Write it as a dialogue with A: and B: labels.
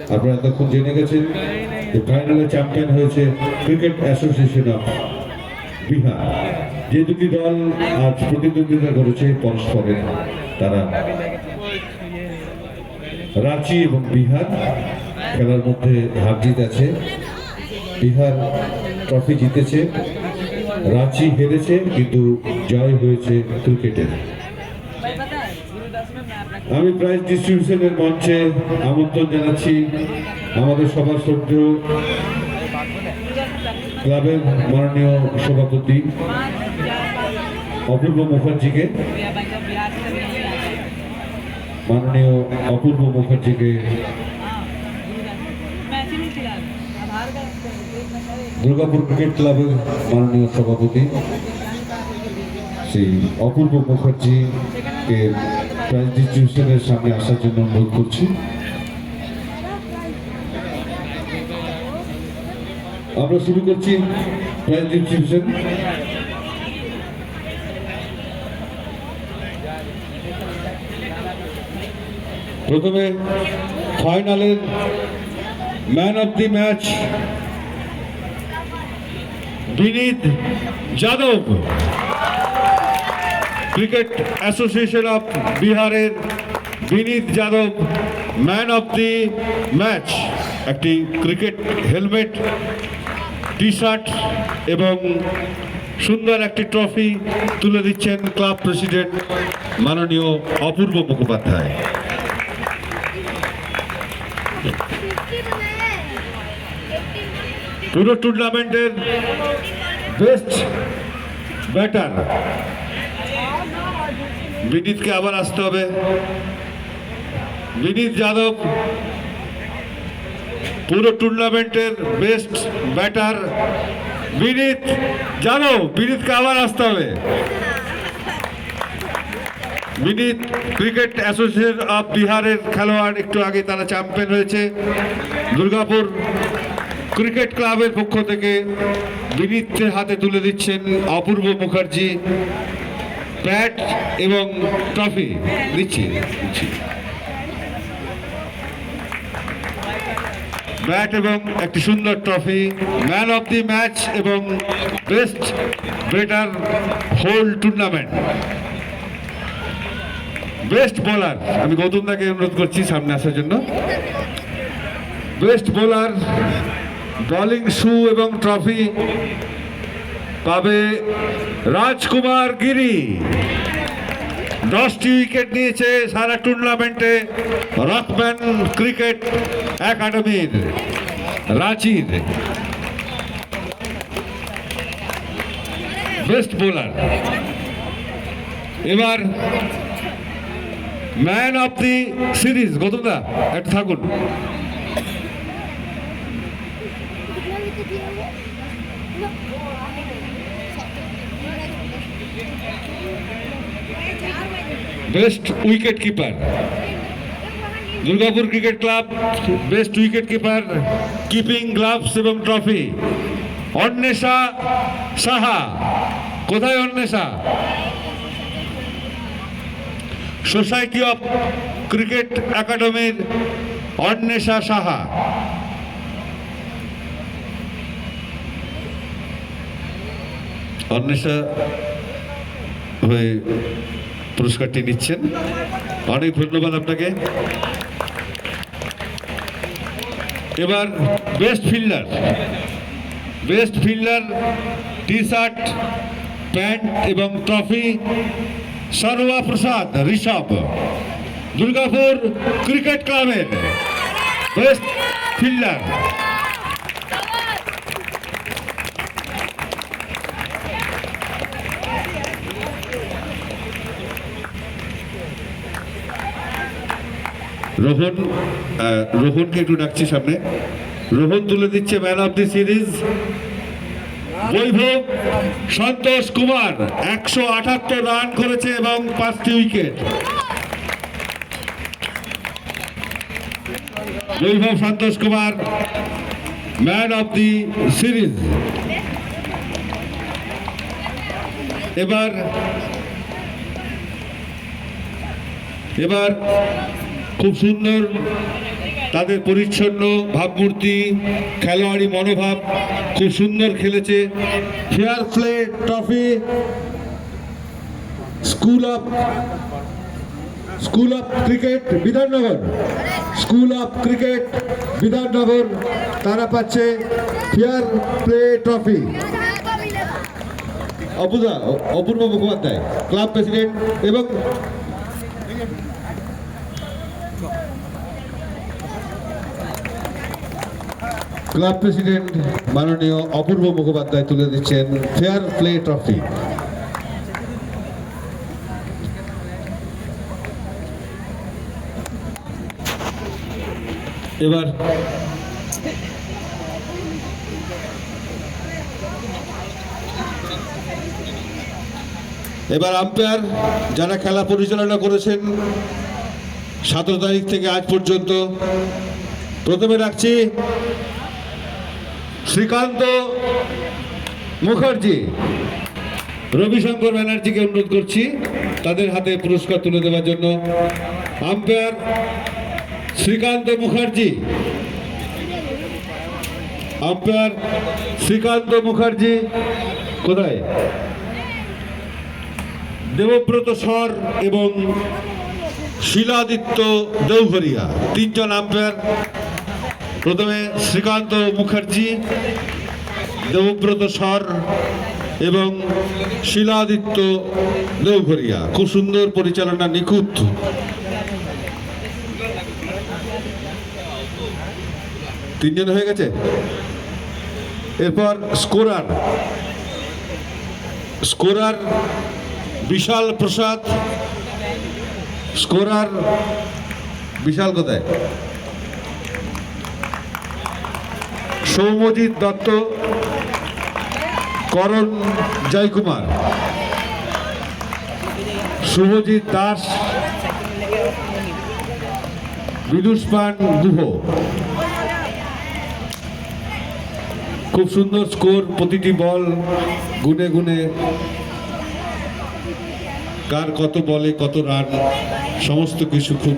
A: আপনারা এতক্ষণ জেনে গেছেন যে ফাইনালে চ্যাম্পিয়ন হয়েছে ক্রিকেট অ্যাসোসিয়েশন অফ বিহার। যে দুটি দল আজ প্রতিদ্বন্দ্বিতা করেছে পরস্পরের, তারা রাঁচি এবং বিহার। খেলার মধ্যে হার জিত আছে। বিহার ট্রফি জিতেছে, রাঁচি হেরেছে, কিন্তু জয় হয়েছে ক্রিকেটের। আমি প্রাইজ ডিস্ট্রিবিউশনের মঞ্চে আমন্ত্রণ জানাচ্ছি আমাদের সভা শ্রদ্ধেয় ক্লাবের মাননীয় সভাপতি অপূর্ব মুখার্জিকে। মাননীয় অপূর্ব মুখার্জিকে দুর্গাপুর ক্রিকেট ক্লাবের মাননীয় সভাপতি সেই অপূর্ব মুখার্জিকে প্রাইজ ডিস্ট্রিবিউশনের সামনে আসার জন্য অনুরোধ করছি। আমরা শুরু করছি প্রাইজ ডিস্ট্রিবিউশন। প্রথমে ফাইনালের man of the match Vineet Yadav, cricket association of বিহারের Vineet Yadav man of the match. একটি ক্রিকেট হেলমেট, টি শার্ট এবং সুন্দর একটি ট্রফি তুলে দিচ্ছেন ক্লাব প্রেসিডেন্ট মাননীয় অপূর্ব মুখোপাধ্যায়। পুরো টুর্নামেন্টের বেস্ট ব্যাটার বিনীতকে আবার আসতে হবে। বিনীত যাদব পুরো টুর্নামেন্টের বেস্ট ব্যাটার বিনীত যাদব, বিনীতকে আবার আসতে হবে। বিনীত ক্রিকেট অ্যাসোসিয়েশন অফ বিহারের খেলোয়াড়, একটু আগে তারা চ্যাম্পিয়ন হয়েছে। দুর্গাপুর ক্রিকেট ক্লাবের পক্ষ থেকে বিনীতের হাতে তুলে দিচ্ছেন অপূর্ব মুখার্জি ব্যাট এবং ট্রফি দিচ্ছি। ব্যাট এবং একটি সুন্দর trophy, man of the match এবং best batter whole tournament. Best bowler আমি গৌতম দাকে অনুরোধ করছি সামনে আসার জন্য। বেস্ট বোলার বোলিং শু এবং ট্রফি পাবে রাজকুমার গিরি। 10টি উইকেট নিয়েছে সারা টুর্নামেন্টে রকম্যান ক্রিকেট একাডেমির রাঁচির বেস্ট বোলার। এবার man of the series, Gautam দা একটু থাকুন। Best wicket keeper Durgapur cricket club, best wicket keeper, keeping gloves এবং ট্রফি অন্বেষা সাহা। কোথায় অন্বেষা? সোসাইটি অফ ক্রিকেট একাডেমির অন্বেষা সাহা। অন্বেষা হয়ে পুরস্কারটি নিচ্ছেন, অনেক ধন্যবাদ আপনাকে। এবার best fielder, best fielder T shirt, pant এবং ট্রফি সর্বা প্রসাদ ঋষভ, দুর্গাপুর ক্রিকেট ক্লাবের বেস্ট ফিল্ডার। রোহনকে একটু ডাকছি সামনে। রোহন তুলে দিচ্ছে man of the series Vaibhav Santosh Kumar. 178 run করেছে এবং 5টি wicket. Vaibhav Santosh Kumar man of the series. এবার খুব সুন্দর তাদের পরিচ্ছন্ন ভাবমূর্তি, খেলোয়াড়ি মনোভাব খুব সুন্দর খেলেছে। Fair play trophy school of cricket Bidhannagar, school of cricket Bidhannagar তারা পাচ্ছে ফেয়ার প্লে ট্রফি। অপূর্ব মুখোপাধ্যায় ক্লাব প্রেসিডেন্ট এবং ক্লাব প্রেসিডেন্ট মাননীয় অপূর্ব মুখোপাধ্যায় তুলে দিচ্ছেন ফেয়ার প্লে ট্রফি। এবার আম্পায়ার যারা খেলা পরিচালনা করেছেন 17 তারিখ থেকে আজ পর্যন্ত, প্রথমে রাখছি শ্রীকান্ত মুখার্জি, রবিশঙ্কর ব্যানার্জিকে অনুরোধ করছি তাদের হাতে পুরস্কার তুলে দেওয়ার জন্য। আম্পায়ার শ্রীকান্ত মুখার্জি, আম্পায়ার শ্রীকান্ত মুখার্জি কোথায়? দেবব্রত সর এবং শিলাদিত্য দেওঘরিয়া, তিনজন আম্পায়ার। প্রথমে শ্রীকান্ত মুখার্জি, দেবব্রত সর এবং শিলাদিত্য দেওঘরিয়া, খুব সুন্দর পরিচালনা, নিখুঁত। তিনজন হয়ে গেছে। এরপর স্কোরার বিশাল প্রসাদ, স্কোরার বিশাল কোথায়? সৌম্যজিৎ দত্ত, করণ জয়কুমার, শুভজিৎ দাস, বিদুষ্পান গুহ। খুব সুন্দর স্কোর, প্রতিটি বল গুনে গুনে কার কত বলে কত রান, সমস্ত কিছু খুব